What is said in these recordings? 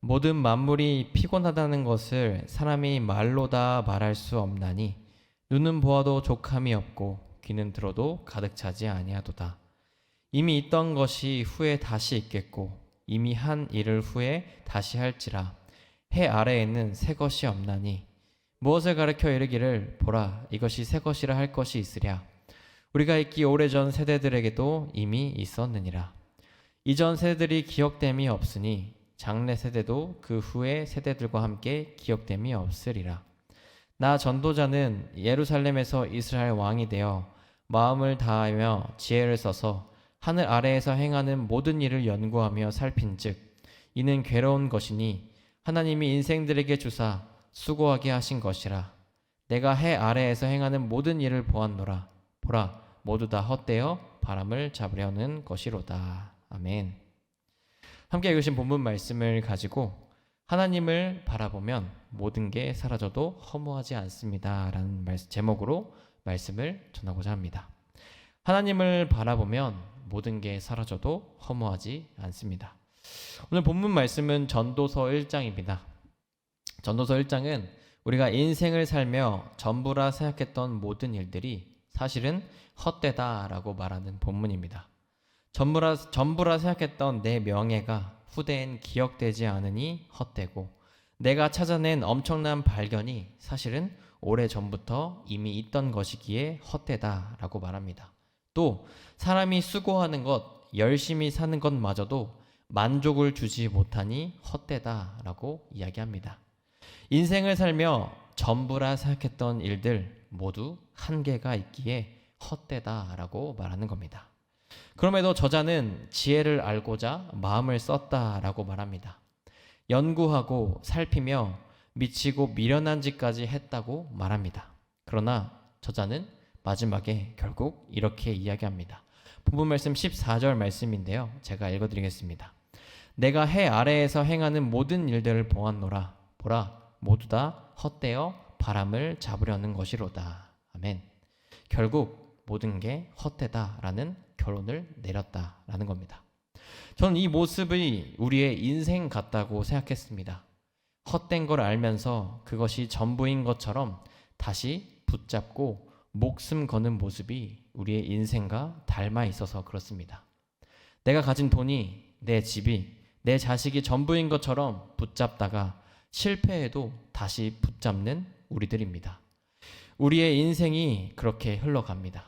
모든 만물이 피곤하다는 것을 사람이 말로 다 말할 수 없나니 눈은 보아도 족함이 없고 귀는 들어도 가득 차지 아니하도다. 이미 있던 것이 후에 다시 있겠고 이미 한 일을 후에 다시 할지라. 해 아래에는 새 것이 없나니 무엇을 가르쳐 이르기를 보라 이것이 새 것이라 할 것이 있으랴. 우리가 있기 오래전 세대들에게도 이미 있었느니라. 이전 세대들이 기억됨이 없으니 장래 세대도 그 후의 세대들과 함께 기억됨이 없으리라. 나 전도자는 예루살렘에서 이스라엘 왕이 되어 마음을 다하며 지혜를 써서 하늘 아래에서 행하는 모든 일을 연구하며 살핀즉 이는 괴로운 것이니 하나님이 인생들에게 주사 수고하게 하신 것이라. 내가 해 아래에서 행하는 모든 일을 보았노라. 보라 모두 다 헛되어 바람을 잡으려는 것이로다. 아멘. 함께 읽으신 본문 말씀을 가지고 하나님을 바라보면 모든 게 사라져도 허무하지 않습니다 라는 제목으로 말씀을 전하고자 합니다. 하나님을 바라보면 모든 게 사라져도 허무하지 않습니다. 오늘 본문 말씀은 전도서 1장입니다. 전도서 1장은 우리가 인생을 살며 전부라 생각했던 모든 일들이 사실은 헛되다라고 말하는 본문입니다. 전부라 생각했던 내 명예가 후대엔 기억되지 않으니 헛되고 내가 찾아낸 엄청난 발견이 사실은 오래전부터 이미 있던 것이기에 헛되다라고 말합니다. 또 사람이 수고하는 것, 열심히 사는 것마저도 만족을 주지 못하니 헛되다라고 이야기합니다. 인생을 살며 전부라 생각했던 일들 모두 한계가 있기에 헛되다라고 말하는 겁니다. 그럼에도 저자는 지혜를 알고자 마음을 썼다라고 말합니다. 연구하고 살피며 미치고 미련한 짓까지 했다고 말합니다. 그러나 저자는 마지막에 결국 이렇게 이야기합니다. 본문 말씀 14절 말씀인데요. 제가 읽어드리겠습니다. 내가 해 아래에서 행하는 모든 일들을 보았노라. 보라 모두 다 헛되어 바람을 잡으려는 것이로다. 아멘. 결국 모든 게 헛되다라는 결론을 내렸다라는 겁니다. 저는 이 모습이 우리의 인생 같다고 생각했습니다. 헛된 걸 알면서 그것이 전부인 것처럼 다시 붙잡고 목숨 거는 모습이 우리의 인생과 닮아 있어서 그렇습니다. 내가 가진 돈이, 내 집이, 내 자식이 전부인 것처럼 붙잡다가 실패해도 다시 붙잡는 우리들입니다. 우리의 인생이 그렇게 흘러갑니다.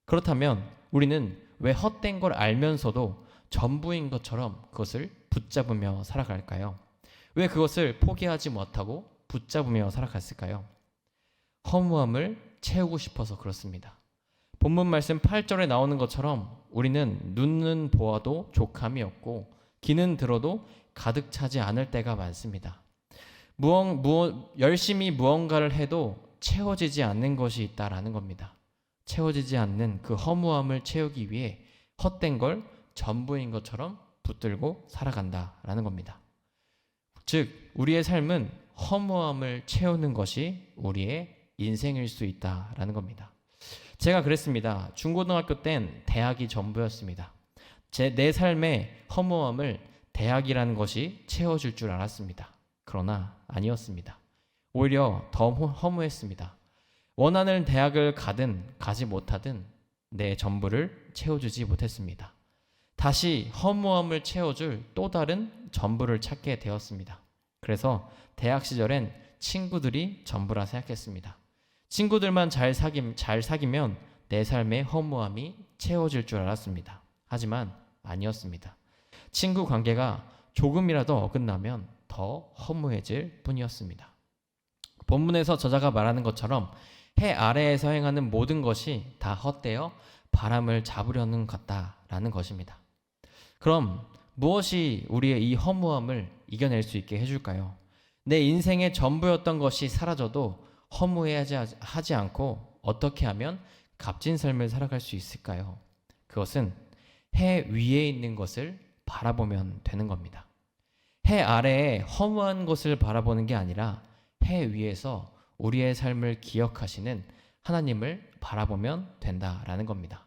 그렇다면 우리는 왜 헛된 걸 알면서도 전부인 것처럼 그것을 붙잡으며 살아갈까요? 왜 그것을 포기하지 못하고 붙잡으며 살아갔을까요? 허무함을 채우고 싶어서 그렇습니다. 본문 말씀 8절에 나오는 것처럼 우리는 눈은 보아도 족함이 없고 귀는 들어도 가득 차지 않을 때가 많습니다. 열심히 무언가를 해도 채워지지 않는 것이 있다라는 겁니다. 채워지지 않는 그 허무함을 채우기 위해 헛된 걸 전부인 것처럼 붙들고 살아간다라는 겁니다. 즉 우리의 삶은 허무함을 채우는 것이 우리의 인생일 수 있다라는 겁니다. 제가 그랬습니다. 중고등학교 땐 대학이 전부였습니다. 내 삶의 허무함을 대학이라는 것이 채워줄 줄 알았습니다. 그러나 아니었습니다. 오히려 더 허무했습니다. 원하는 대학을 가든 가지 못하든 내 전부를 채워주지 못했습니다. 다시 허무함을 채워줄 또 다른 전부를 찾게 되었습니다. 그래서 대학 시절엔 친구들이 전부라 생각했습니다. 친구들만 잘 사귀면 내 삶의 허무함이 채워질 줄 알았습니다. 하지만 아니었습니다. 친구 관계가 조금이라도 어긋나면 더 허무해질 뿐이었습니다. 본문에서 저자가 말하는 것처럼 해 아래에서 행하는 모든 것이 다 헛되어 바람을 잡으려는 같다라는 것입니다. 그럼 무엇이 우리의 이 허무함을 이겨낼 수 있게 해줄까요? 내 인생의 전부였던 것이 사라져도 허무해하지 않고 어떻게 하면 값진 삶을 살아갈 수 있을까요? 그것은 해 위에 있는 것을 바라보면 되는 겁니다. 해 아래에 허무한 것을 바라보는 게 아니라 해 위에서 우리의 삶을 기억하시는 하나님을 바라보면 된다라는 겁니다.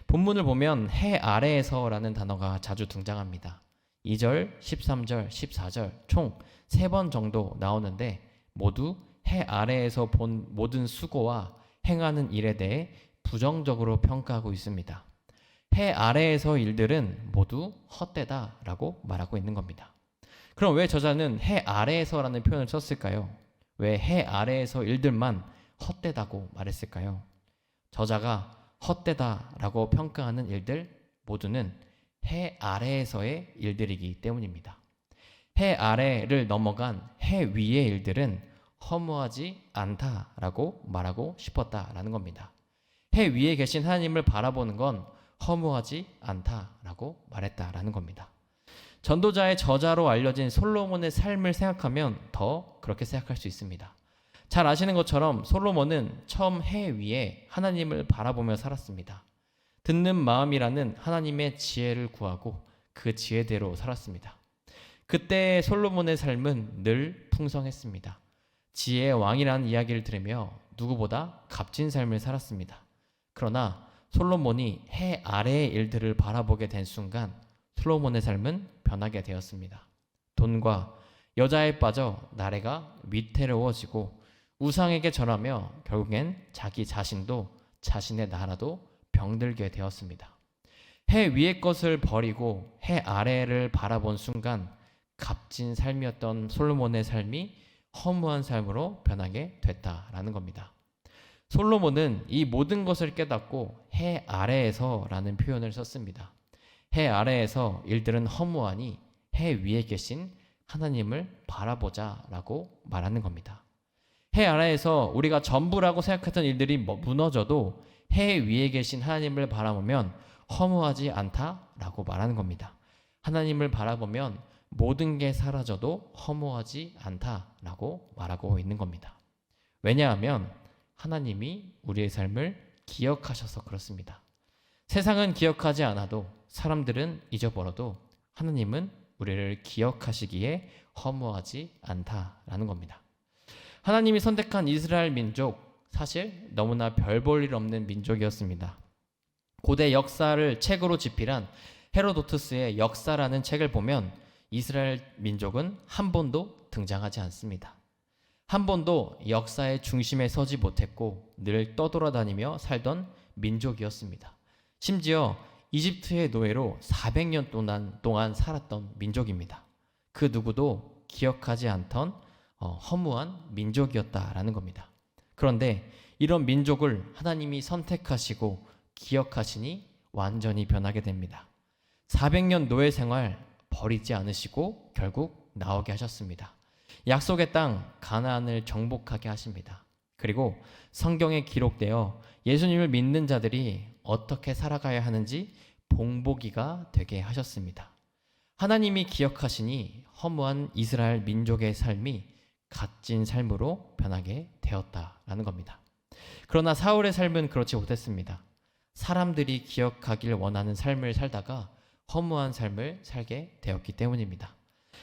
본문을 보면 해 아래에서라는 단어가 자주 등장합니다. 2절, 13절, 14절 총 3번 정도 나오는데 모두 해 아래에서 본 모든 수고와 행하는 일에 대해 부정적으로 평가하고 있습니다. 해 아래에서 일들은 모두 헛되다라고 말하고 있는 겁니다. 그럼 왜 저자는 해 아래에서라는 표현을 썼을까요? 왜 해 아래에서 일들만 헛되다고 말했을까요? 저자가 헛되다라고 평가하는 일들 모두는 해 아래에서의 일들이기 때문입니다. 해 아래를 넘어간 해 위의 일들은 허무하지 않다라고 말하고 싶었다라는 겁니다. 해 위에 계신 하나님을 바라보는 건 허무하지 않다라고 말했다라는 겁니다. 전도자의 저자로 알려진 솔로몬의 삶을 생각하면 더 그렇게 생각할 수 있습니다. 잘 아시는 것처럼 솔로몬은 처음 해 위에 하나님을 바라보며 살았습니다. 듣는 마음이라는 하나님의 지혜를 구하고 그 지혜대로 살았습니다. 그때 솔로몬의 삶은 늘 풍성했습니다. 지혜의 왕이라는 이야기를 들으며 누구보다 값진 삶을 살았습니다. 그러나 솔로몬이 해 아래의 일들을 바라보게 된 순간 솔로몬의 삶은 변하게 되었습니다. 돈과 여자에 빠져 나래가 위태로워지고 우상에게 절하며 결국엔 자기 자신도 자신의 나라도 병들게 되었습니다. 해 위의 것을 버리고 해 아래를 바라본 순간 값진 삶이었던 솔로몬의 삶이 허무한 삶으로 변하게 됐다라는 겁니다. 솔로몬은 이 모든 것을 깨닫고 해 아래에서라는 표현을 썼습니다. 해 아래에서 일들은 허무하니 해 위에 계신 하나님을 바라보자라고 말하는 겁니다. 해 아래에서 우리가 전부라고 생각했던 일들이 무너져도 해 위에 계신 하나님을 바라보면 허무하지 않다라고 말하는 겁니다. 하나님을 바라보면 모든 게 사라져도 허무하지 않다라고 말하고 있는 겁니다. 왜냐하면 하나님이 우리의 삶을 기억하셔서 그렇습니다. 세상은 기억하지 않아도 사람들은 잊어버려도 하나님은 우리를 기억하시기에 허무하지 않다라는 겁니다. 하나님이 선택한 이스라엘 민족, 사실 너무나 별 볼 일 없는 민족이었습니다. 고대 역사를 책으로 집필한 헤로도투스의 역사라는 책을 보면 이스라엘 민족은 한 번도 등장하지 않습니다. 한 번도 역사의 중심에 서지 못했고 늘 떠돌아다니며 살던 민족이었습니다. 심지어 이집트의 노예로 400년 동안 살았던 민족입니다. 그 누구도 기억하지 않던 허무한 민족이었다라는 겁니다. 그런데 이런 민족을 하나님이 선택하시고 기억하시니 완전히 변하게 됩니다. 400년 노예 생활 버리지 않으시고 결국 나오게 하셨습니다. 약속의 땅 가나안을 정복하게 하십니다. 그리고 성경에 기록되어 예수님을 믿는 자들이 어떻게 살아가야 하는지 본보기가 되게 하셨습니다. 하나님이 기억하시니 허무한 이스라엘 민족의 삶이 값진 삶으로 변하게 되었다라는 겁니다. 그러나 사울의 삶은 그렇지 못했습니다. 사람들이 기억하길 원하는 삶을 살다가 허무한 삶을 살게 되었기 때문입니다.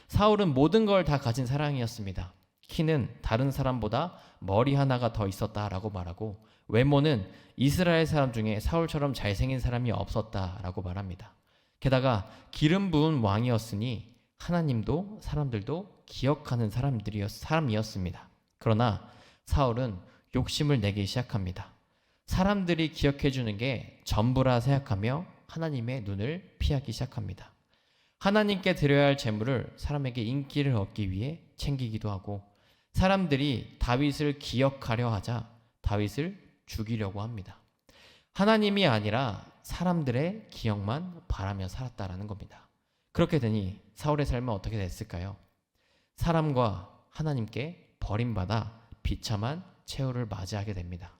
사울은 모든 걸 다 가진 사람이었습니다. 키는 다른 사람보다 머리 하나가 더 있었다라고 말하고 외모는 이스라엘 사람 중에 사울처럼 잘생긴 사람이 없었다라고 말합니다. 게다가 기름 부은 왕이었으니 하나님도 사람들도 기억하는 사람이었습니다. 그러나 사울은 욕심을 내기 시작합니다. 사람들이 기억해 주는 게 전부라 생각하며 하나님의 눈을 피하기 시작합니다. 하나님께 드려야 할 재물을 사람에게 인기를 얻기 위해 챙기기도 하고 사람들이 다윗을 기억하려 하자 다윗을 죽이려고 합니다. 하나님이 아니라 사람들의 기억만 바라며 살았다라는 겁니다. 그렇게 되니 사울의 삶은 어떻게 됐을까요? 사람과 하나님께 버림받아 비참한 최후를 맞이하게 됩니다.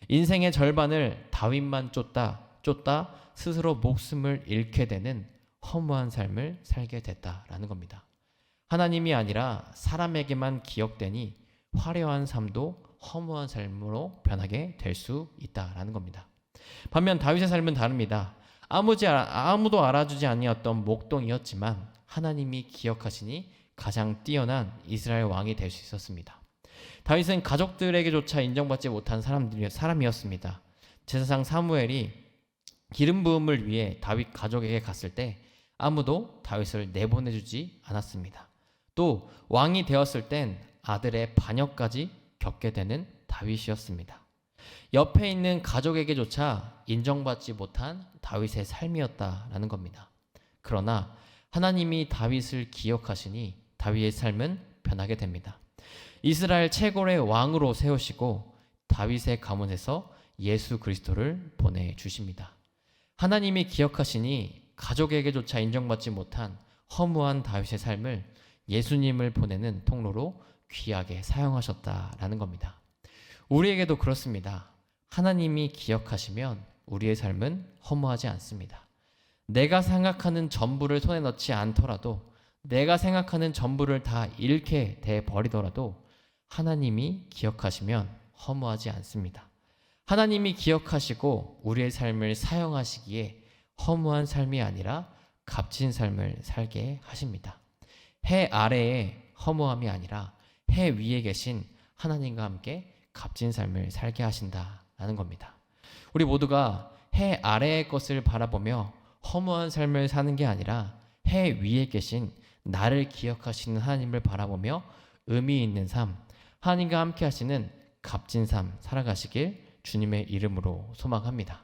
인생의 절반을 다윗만 쫓다 스스로 목숨을 잃게 되는 허무한 삶을 살게 됐다라는 겁니다. 하나님이 아니라 사람에게만 기억되니 화려한 삶도 허무한 삶으로 변하게 될 수 있다라는 겁니다. 반면 다윗의 삶은 다릅니다. 아무도 알아주지 아니었던 목동이었지만 하나님이 기억하시니 가장 뛰어난 이스라엘 왕이 될 수 있었습니다. 다윗은 가족들에게조차 인정받지 못한 사람이었습니다. 제사장 사무엘이 기름 부음을 위해 다윗 가족에게 갔을 때 아무도 다윗을 내보내주지 않았습니다. 또 왕이 되었을 땐 아들의 반역까지 겪게 되는 다윗이었습니다. 옆에 있는 가족에게조차 인정받지 못한 다윗의 삶이었다라는 겁니다. 그러나 하나님이 다윗을 기억하시니 다윗의 삶은 변하게 됩니다. 이스라엘 최고의 왕으로 세우시고 다윗의 가문에서 예수 그리스도를 보내주십니다. 하나님이 기억하시니 가족에게조차 인정받지 못한 허무한 다윗의 삶을 예수님을 보내는 통로로 귀하게 사용하셨다라는 겁니다. 우리에게도 그렇습니다. 하나님이 기억하시면 우리의 삶은 허무하지 않습니다. 내가 생각하는 전부를 손에 넣지 않더라도, 내가 생각하는 전부를 다 잃게 돼 버리더라도 하나님이 기억하시면 허무하지 않습니다. 하나님이 기억하시고 우리의 삶을 사용하시기에 허무한 삶이 아니라 값진 삶을 살게 하십니다. 해 아래에 허무함이 아니라 해 위에 계신 하나님과 함께 값진 삶을 살게 하신다라는 겁니다. 우리 모두가 해 아래의 것을 바라보며 허무한 삶을 사는 게 아니라 해 위에 계신 나를 기억하시는 하나님을 바라보며 의미 있는 삶, 하나님과 함께 하시는 값진 삶 살아가시길 주님의 이름으로 소망합니다.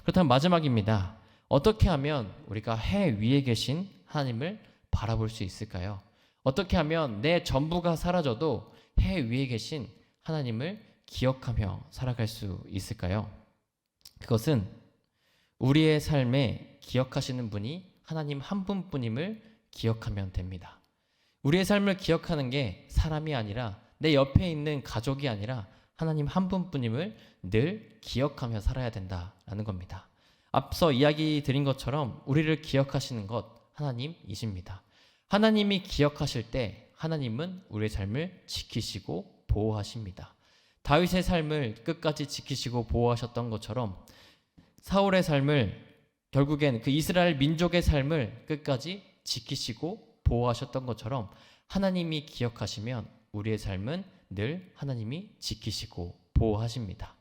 그렇다면 마지막입니다. 어떻게 하면 우리가 해 위에 계신 하나님을 바라볼 수 있을까요? 어떻게 하면 내 전부가 사라져도 해 위에 계신 하나님을 기억하며 살아갈 수 있을까요? 그것은 우리의 삶에 기억하시는 분이 하나님 한 분뿐임을 기억하면 됩니다. 우리의 삶을 기억하는 게 사람이 아니라 내 옆에 있는 가족이 아니라 하나님 한 분뿐임을 늘 기억하며 살아야 된다라는 겁니다. 앞서 이야기 드린 것처럼 우리를 기억하시는 것 하나님이십니다. 하나님이 기억하실 때 하나님은 우리의 삶을 지키시고 보호하십니다. 다윗의 삶을 끝까지 지키시고 보호하셨던 것처럼 사울의 삶을, 결국엔 그 이스라엘 민족의 삶을 끝까지 지키시고 보호하셨던 것처럼 하나님이 기억하시면 우리의 삶은 늘 하나님이 지키시고 보호하십니다.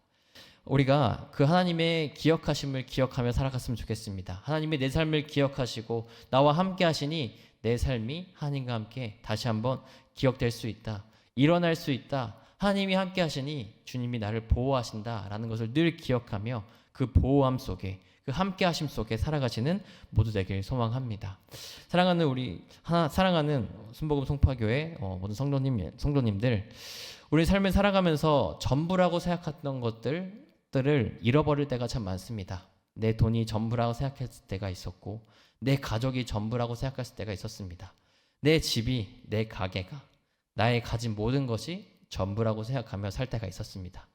우리가 그 하나님의 기억하심을 기억하며 살아갔으면 좋겠습니다. 하나님이 내 삶을 기억하시고 나와 함께 하시니 내 삶이 하나님과 함께 다시 한번 기억될 수 있다, 일어날 수 있다, 하나님이 함께 하시니 주님이 나를 보호하신다라는 것을 늘 기억하며 그 보호함 속에, 그 함께 하심 속에 살아가시는 모두 되길 소망합니다. 사랑하는 순복음 송파교회 모든 성도님들, 우리 삶을 살아가면서 전부라고 생각했던 것들을 잃어버릴 때가 참 많습니다. 내 돈이 전부라고 생각했을 때가 있었고, 내 가족이 전부라고 생각했을 때가 있었습니다. 내 집이, 내 가게가, 나의 가진 모든 것이 전부라고 생각하며 살 때가 있었습니다.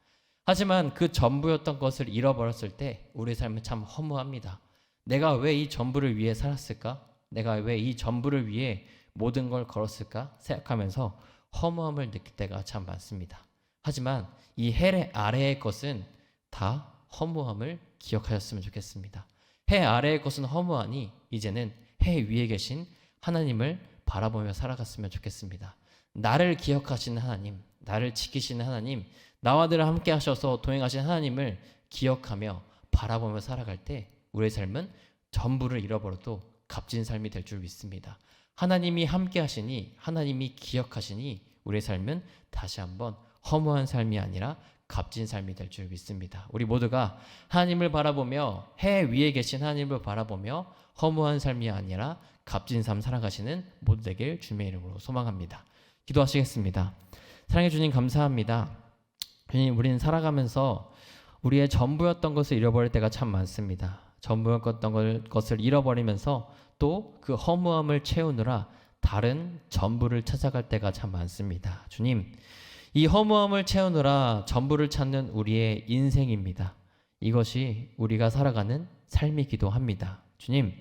하지만 그 전부였던 것을 잃어버렸을 때 우리의 삶은 참 허무합니다. 내가 왜 이 전부를 위해 살았을까? 내가 왜 이 전부를 위해 모든 걸 걸었을까? 생각하면서 허무함을 느낄 때가 참 많습니다. 하지만 이 해 아래의 것은 다 허무함을 기억하셨으면 좋겠습니다. 해 아래의 것은 허무하니 이제는 해 위에 계신 하나님을 바라보며 살아갔으면 좋겠습니다. 나를 기억하시는 하나님, 나를 지키시는 하나님, 나와 늘 함께 하셔서 동행하신 하나님을 기억하며 바라보며 살아갈 때 우리의 삶은 전부를 잃어버려도 값진 삶이 될 줄 믿습니다. 하나님이 함께 하시니, 하나님이 기억하시니 우리의 삶은 다시 한번 허무한 삶이 아니라 값진 삶이 될 줄 믿습니다. 우리 모두가 하나님을 바라보며, 해 위에 계신 하나님을 바라보며 허무한 삶이 아니라 값진 삶 살아가시는 모두 되길 주님의 이름으로 소망합니다. 기도하시겠습니다. 사랑해 주님 감사합니다. 주님, 우리는 살아가면서 우리의 전부였던 것을 잃어버릴 때가 참 많습니다. 전부였던 것을 잃어버리면서 또 그 허무함을 채우느라 다른 전부를 찾아갈 때가 참 많습니다. 주님, 이 허무함을 채우느라 전부를 찾는 우리의 인생입니다. 이것이 우리가 살아가는 삶이기도 합니다. 주님,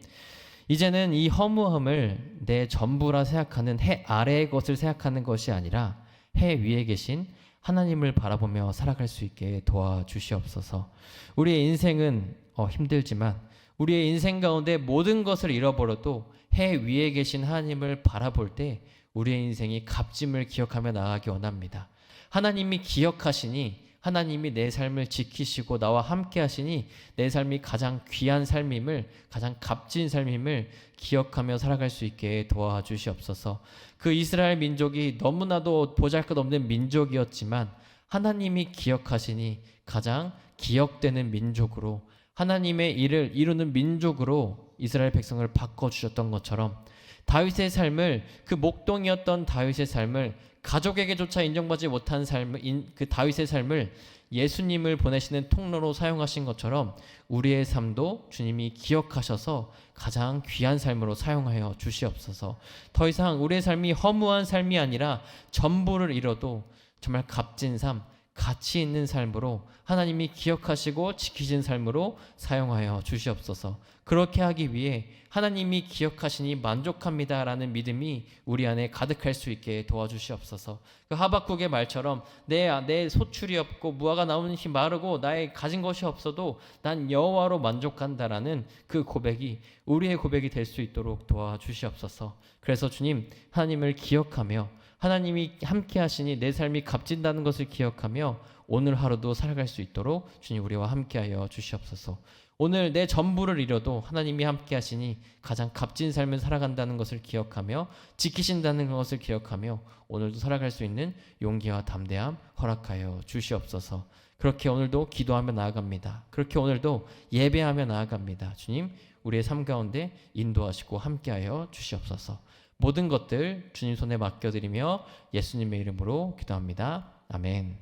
이제는 이 허무함을 내 전부라 생각하는 해 아래의 것을 생각하는 것이 아니라 해 위에 계신 하나님을 바라보며 살아갈 수 있게 도와주시옵소서. 우리의 인생은 힘들지만 우리의 인생 가운데 모든 것을 잃어버려도 해 위에 계신 하나님을 바라볼 때 우리의 인생이 값짐을 기억하며 나아가기 원합니다. 하나님이 기억하시니 하나님이 내 삶을 지키시고 나와 함께 하시니 내 삶이 가장 귀한 삶임을, 가장 값진 삶임을 기억하며 살아갈 수 있게 도와주시옵소서. 그 이스라엘 민족이 너무나도 보잘것없는 민족이었지만 하나님이 기억하시니 가장 기억되는 민족으로, 하나님의 일을 이루는 민족으로 이스라엘 백성을 바꿔주셨던 것처럼 다윗의 삶을, 그 목동이었던 다윗의 삶을, 가족에게조차 인정받지 못한 삶을, 그 다윗의 삶을 예수님을 보내시는 통로로 사용하신 것처럼 우리의 삶도 주님이 기억하셔서 가장 귀한 삶으로 사용하여 주시옵소서. 더 이상 우리의 삶이 허무한 삶이 아니라 전부를 잃어도 정말 값진 삶, 가치 있는 삶으로, 하나님이 기억하시고 지키신 삶으로 사용하여 주시옵소서. 그렇게 하기 위해 하나님이 기억하시니 만족합니다라는 믿음이 우리 안에 가득할 수 있게 도와주시옵소서. 그 하박국의 말처럼 내 소출이 없고 무화과 나무는 마르고 나의 가진 것이 없어도 난 여호와로 만족한다라는 그 고백이 우리의 고백이 될 수 있도록 도와주시옵소서. 그래서 주님, 하나님을 기억하며 하나님이 함께 하시니 내 삶이 값진다는 것을 기억하며 오늘 하루도 살아갈 수 있도록 주님 우리와 함께하여 주시옵소서. 오늘 내 전부를 잃어도 하나님이 함께 하시니 가장 값진 삶을 살아간다는 것을 기억하며 지키신다는 것을 기억하며 오늘도 살아갈 수 있는 용기와 담대함 허락하여 주시옵소서. 그렇게 오늘도 기도하며 나아갑니다. 그렇게 오늘도 예배하며 나아갑니다. 주님, 우리의 삶 가운데 인도하시고 함께하여 주시옵소서. 모든 것들 주님 손에 맡겨드리며 예수님의 이름으로 기도합니다. 아멘.